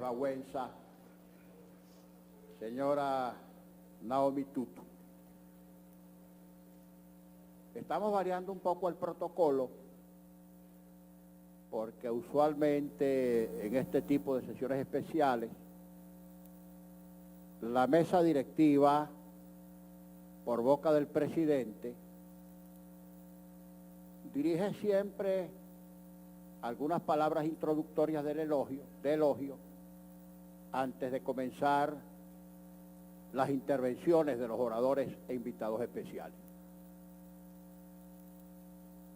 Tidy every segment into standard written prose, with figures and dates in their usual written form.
Bawenza, señora Naomi Tutu. Estamos variando un poco el protocolo porque usualmente en este tipo de sesiones especiales la mesa directiva, por boca del presidente, dirige siempre algunas palabras introductorias de elogio antes de comenzar las intervenciones de los oradores e invitados especiales.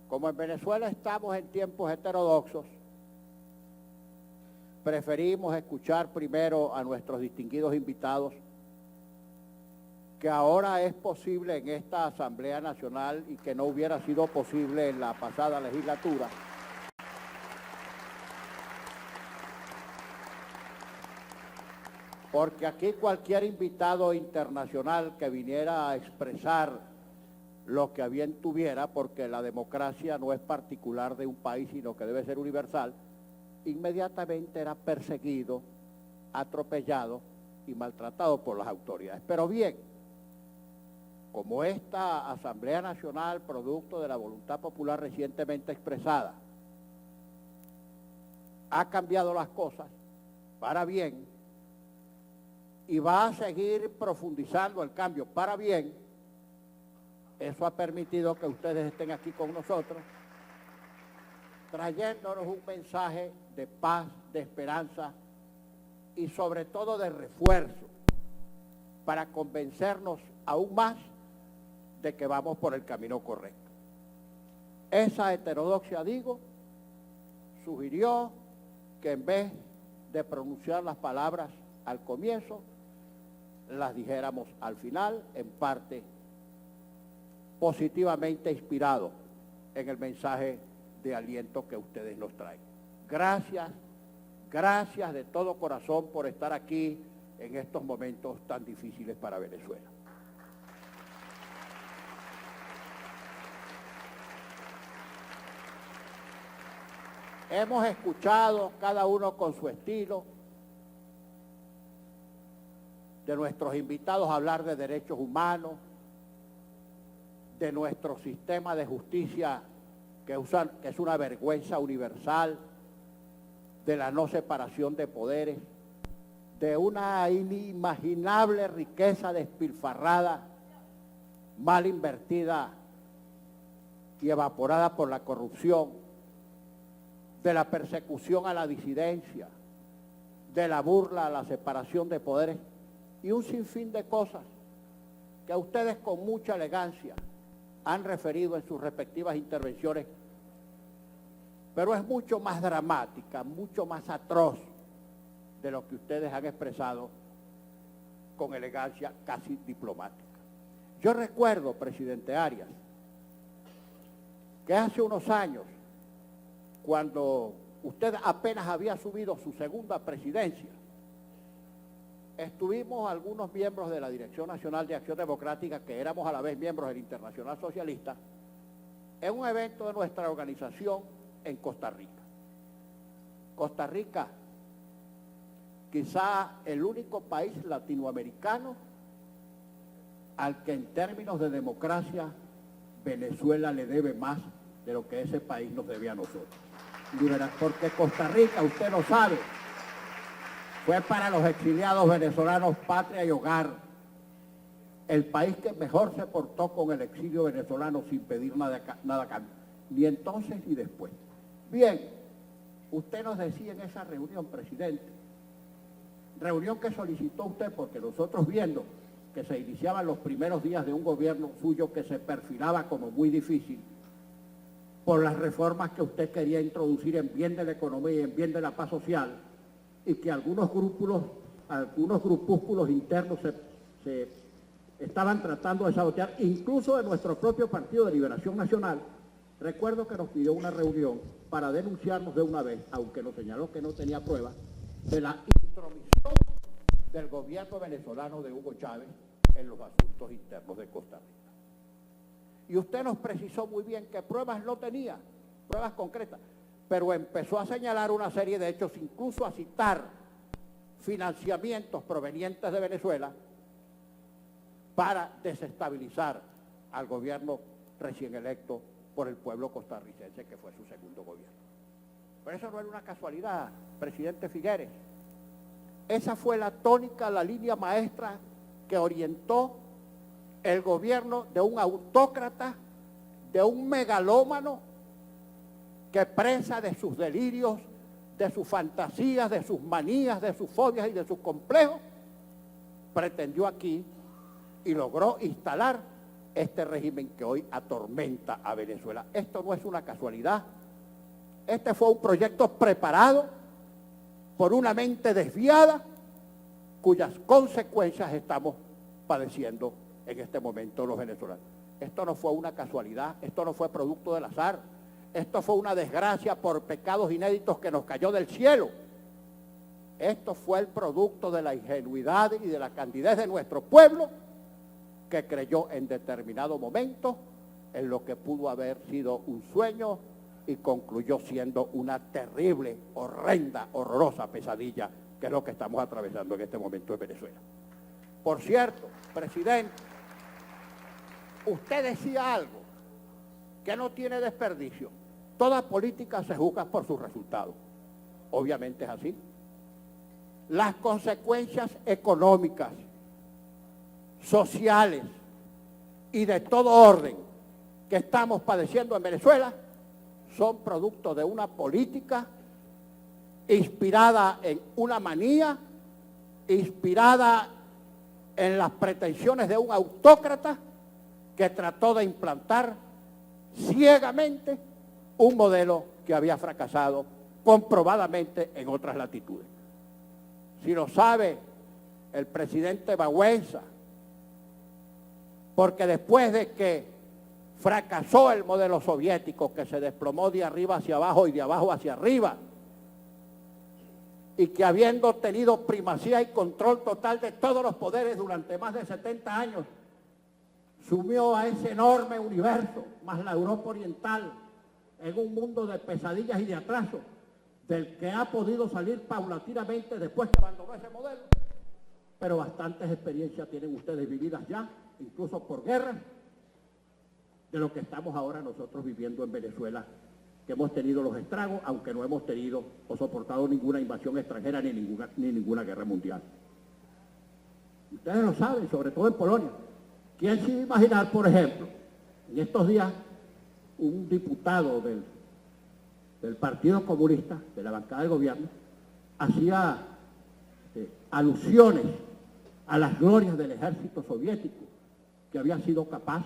Como en Venezuela estamos en tiempos heterodoxos, preferimos escuchar primero a nuestros distinguidos invitados, que ahora es posible en esta Asamblea Nacional y que no hubiera sido posible en la pasada legislatura. Porque aquí cualquier invitado internacional que viniera a expresar lo que a bien tuviera, porque la democracia no es particular de un país, sino que debe ser universal, inmediatamente era perseguido, atropellado y maltratado por las autoridades. Pero bien, como esta Asamblea Nacional, producto de la voluntad popular recientemente expresada, ha cambiado las cosas para bien y va a seguir profundizando el cambio para bien, eso ha permitido que ustedes estén aquí con nosotros, trayéndonos un mensaje de paz, de esperanza y sobre todo de refuerzo para convencernos aún más de que vamos por el camino correcto. Esa heterodoxia, digo, sugirió que en vez de pronunciar las palabras al comienzo, las dijéramos al final, en parte positivamente inspirado en el mensaje de aliento que ustedes nos traen. Gracias, gracias de todo corazón por estar aquí en estos momentos tan difíciles para Venezuela. Hemos escuchado, cada uno con su estilo, de nuestros invitados hablar de derechos humanos, de nuestro sistema de justicia que es una vergüenza universal, de la no separación de poderes, de una inimaginable riqueza despilfarrada, mal invertida y evaporada por la corrupción, de la persecución a la disidencia, de la burla a la separación de poderes y un sinfín de cosas que ustedes con mucha elegancia han referido en sus respectivas intervenciones, pero es mucho más dramática, mucho más atroz de lo que ustedes han expresado con elegancia casi diplomática. Yo recuerdo, presidente Arias, que hace unos años, cuando usted apenas había asumido su segunda presidencia, estuvimos algunos miembros de la Dirección Nacional de Acción Democrática, que éramos a la vez miembros del Internacional Socialista, en un evento de nuestra organización en Costa Rica. Costa Rica, quizá el único país latinoamericano al que en términos de democracia Venezuela le debe más de lo que ese país nos debe a nosotros. Porque Costa Rica, usted lo sabe, fue para los exiliados venezolanos patria y hogar, el país que mejor se portó con el exilio venezolano sin pedir nada a cambio, ni entonces ni después. Bien, usted nos decía en esa reunión, presidente, reunión que solicitó usted porque nosotros, viendo que se iniciaban los primeros días de un gobierno suyo que se perfilaba como muy difícil por las reformas que usted quería introducir en bien de la economía y en bien de la paz social, y que algunos grupúsculos internos se estaban tratando de sabotear, incluso de nuestro propio Partido de Liberación Nacional. Recuerdo que nos pidió una reunión para denunciarnos de una vez, aunque nos señaló que no tenía pruebas, de la intromisión del gobierno venezolano de Hugo Chávez en los asuntos internos de Costa Rica. Y usted nos precisó muy bien que pruebas no tenía, pruebas concretas, pero empezó a señalar una serie de hechos, incluso a citar financiamientos provenientes de Venezuela para desestabilizar al gobierno recién electo por el pueblo costarricense, que fue su segundo gobierno. Pero eso no era una casualidad, presidente Figueres. Esa fue la tónica, la línea maestra que orientó el gobierno de un autócrata, de un megalómano, que presa de sus delirios, de sus fantasías, de sus manías, de sus fobias y de sus complejos, pretendió aquí y logró instalar este régimen que hoy atormenta a Venezuela. Esto no es una casualidad. Este fue un proyecto preparado por una mente desviada, cuyas consecuencias estamos padeciendo en este momento los venezolanos. Esto no fue una casualidad, esto no fue producto del azar, esto fue una desgracia por pecados inéditos que nos cayó del cielo. Esto fue el producto de la ingenuidad y de la candidez de nuestro pueblo, que creyó en determinado momento en lo que pudo haber sido un sueño y concluyó siendo una terrible, horrenda, horrorosa pesadilla, que es lo que estamos atravesando en este momento en Venezuela. Por cierto, presidente, usted decía algo que no tiene desperdicio. Toda política se juzga por sus resultados. Obviamente es así. Las consecuencias económicas, sociales y de todo orden que estamos padeciendo en Venezuela son producto de una política inspirada en una manía, inspirada en las pretensiones de un autócrata que trató de implantar ciegamente un modelo que había fracasado comprobadamente en otras latitudes. Si lo sabe el presidente Baguenza, porque después de que fracasó el modelo soviético, que se desplomó de arriba hacia abajo y de abajo hacia arriba, y que habiendo tenido primacía y control total de todos los poderes durante más de 70 años, sumió a ese enorme universo, más la Europa Oriental, en un mundo de pesadillas y de atraso, del que ha podido salir paulatinamente después que abandonó ese modelo. Pero bastantes experiencias tienen ustedes vividas ya, incluso por guerras, de lo que estamos ahora nosotros viviendo en Venezuela, que hemos tenido los estragos, aunque no hemos tenido o soportado ninguna invasión extranjera ni ninguna guerra mundial. Ustedes lo saben, sobre todo en Polonia. ¿Quién se iba a imaginar, por ejemplo, en estos días un diputado del Partido Comunista, de la bancada del gobierno, hacía alusiones a las glorias del ejército soviético, que había sido capaz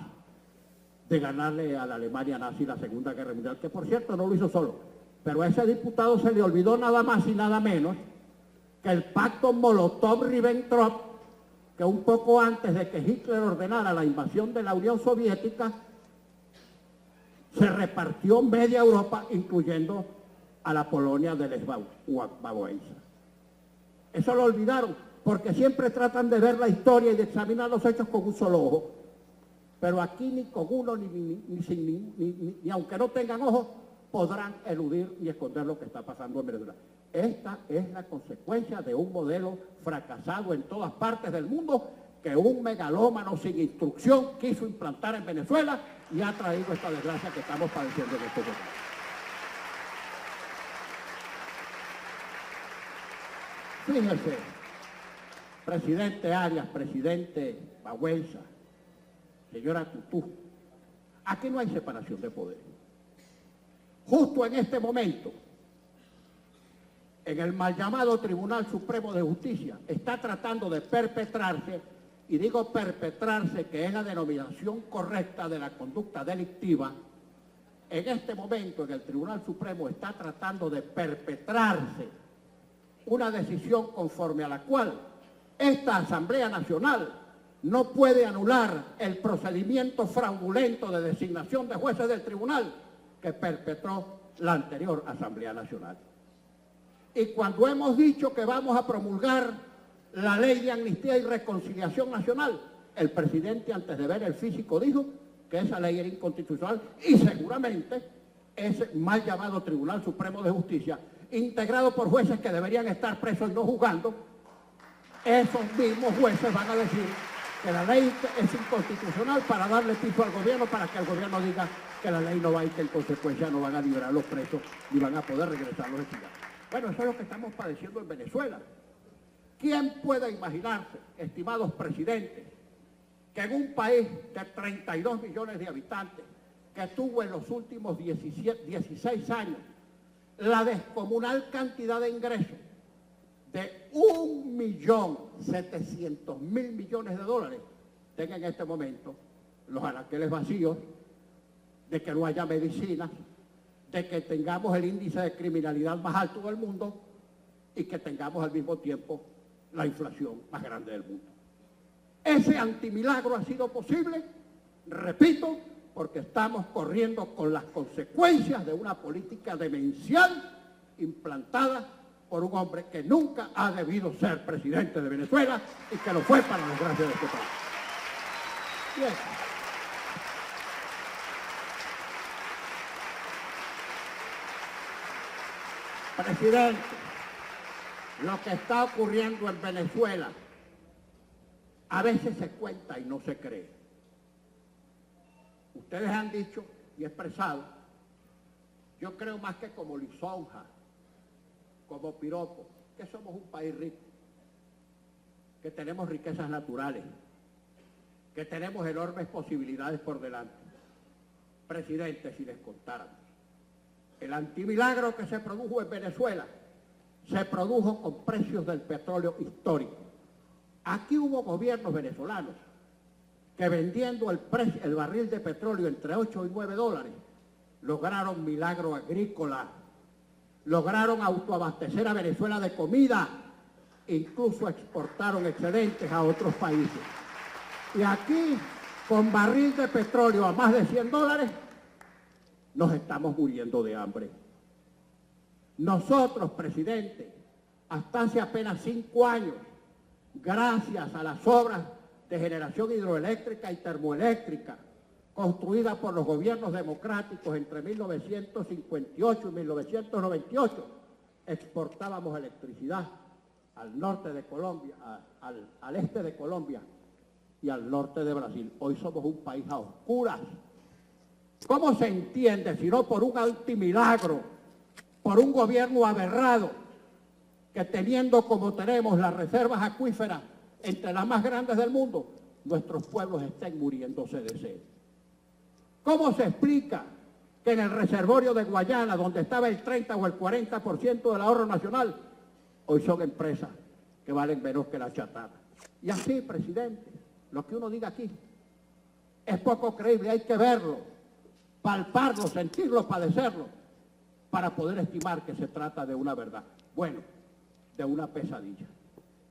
de ganarle a la Alemania nazi la Segunda Guerra Mundial, que por cierto no lo hizo solo, pero a ese diputado se le olvidó nada más y nada menos que el pacto Molotov-Ribbentrop, que un poco antes de que Hitler ordenara la invasión de la Unión Soviética, se repartió media Europa, incluyendo a la Polonia de Lech Wałęsa. Eso lo olvidaron, porque siempre tratan de ver la historia y de examinar los hechos con un solo ojo. Pero aquí ni con uno, ni aunque no tengan ojos, podrán eludir y esconder lo que está pasando en Venezuela. Esta es la consecuencia de un modelo fracasado en todas partes del mundo, que un megalómano sin instrucción quiso implantar en Venezuela y ha traído esta desgracia que estamos padeciendo en este momento. Fíjense, presidente Arias, presidente Baguenza, señora Tutú, aquí no hay separación de poderes. Justo en este momento, en el mal llamado Tribunal Supremo de Justicia, está tratando de perpetrarse, y digo perpetrarse, que es la denominación correcta de la conducta delictiva. En este momento, en el Tribunal Supremo, está tratando de perpetrarse una decisión conforme a la cual esta Asamblea Nacional no puede anular el procedimiento fraudulento de designación de jueces del tribunal que perpetró la anterior Asamblea Nacional. Y cuando hemos dicho que vamos a promulgar la ley de amnistía y reconciliación nacional, el presidente, antes de ver el físico, dijo que esa ley era inconstitucional, y seguramente ese mal llamado Tribunal Supremo de Justicia, integrado por jueces que deberían estar presos y no juzgando, esos mismos jueces van a decir que la ley es inconstitucional para darle piso al gobierno, para que el gobierno diga que la ley no va y que en consecuencia no van a liberar a los presos ni van a poder regresar a los estudiantes. Bueno, eso es lo que estamos padeciendo en Venezuela. ¿Quién puede imaginarse, estimados presidentes, que en un país de 32 millones de habitantes, que tuvo en los últimos 16 años la descomunal cantidad de ingresos de 1.700.000 millones de dólares, tenga en este momento los anaqueles vacíos, de que no haya medicinas, de que tengamos el índice de criminalidad más alto del mundo y que tengamos al mismo tiempo la inflación más grande del mundo? Ese antimilagro ha sido posible, repito, porque estamos corriendo con las consecuencias de una política demencial implantada por un hombre que nunca ha debido ser presidente de Venezuela y que lo fue para la desgracia de este país. Bien. Presidente, lo que está ocurriendo en Venezuela a veces se cuenta y no se cree. Ustedes han dicho y expresado, yo creo más que como lisonja, como piropo, que somos un país rico, que tenemos riquezas naturales, que tenemos enormes posibilidades por delante. Presidente, si les contáramos, el antimilagro que se produjo en Venezuela se produjo con precios del petróleo históricos. Aquí hubo gobiernos venezolanos que vendiendo el barril de petróleo entre 8 y 9 dólares, lograron milagro agrícola, lograron autoabastecer a Venezuela de comida, incluso exportaron excedentes a otros países. Y aquí, con barril de petróleo a más de 100 dólares, nos estamos muriendo de hambre. Nosotros, presidente, hasta hace apenas 5 años, gracias a las obras de generación hidroeléctrica y termoeléctrica construidas por los gobiernos democráticos entre 1958 y 1998, exportábamos electricidad al norte de Colombia, al este de Colombia y al norte de Brasil. Hoy somos un país a oscuras. ¿Cómo se entiende si no por un antimilagro, por un gobierno aberrado, que teniendo como tenemos las reservas acuíferas entre las más grandes del mundo, nuestros pueblos estén muriéndose de sed? ¿Cómo se explica que en el reservorio de Guayana, donde estaba el 30 o el 40% del ahorro nacional, hoy son empresas que valen menos que la chatarra? Y así, presidente, lo que uno diga aquí es poco creíble, hay que verlo, palparlo, sentirlo, padecerlo, para poder estimar que se trata de una verdad. Bueno, de una pesadilla.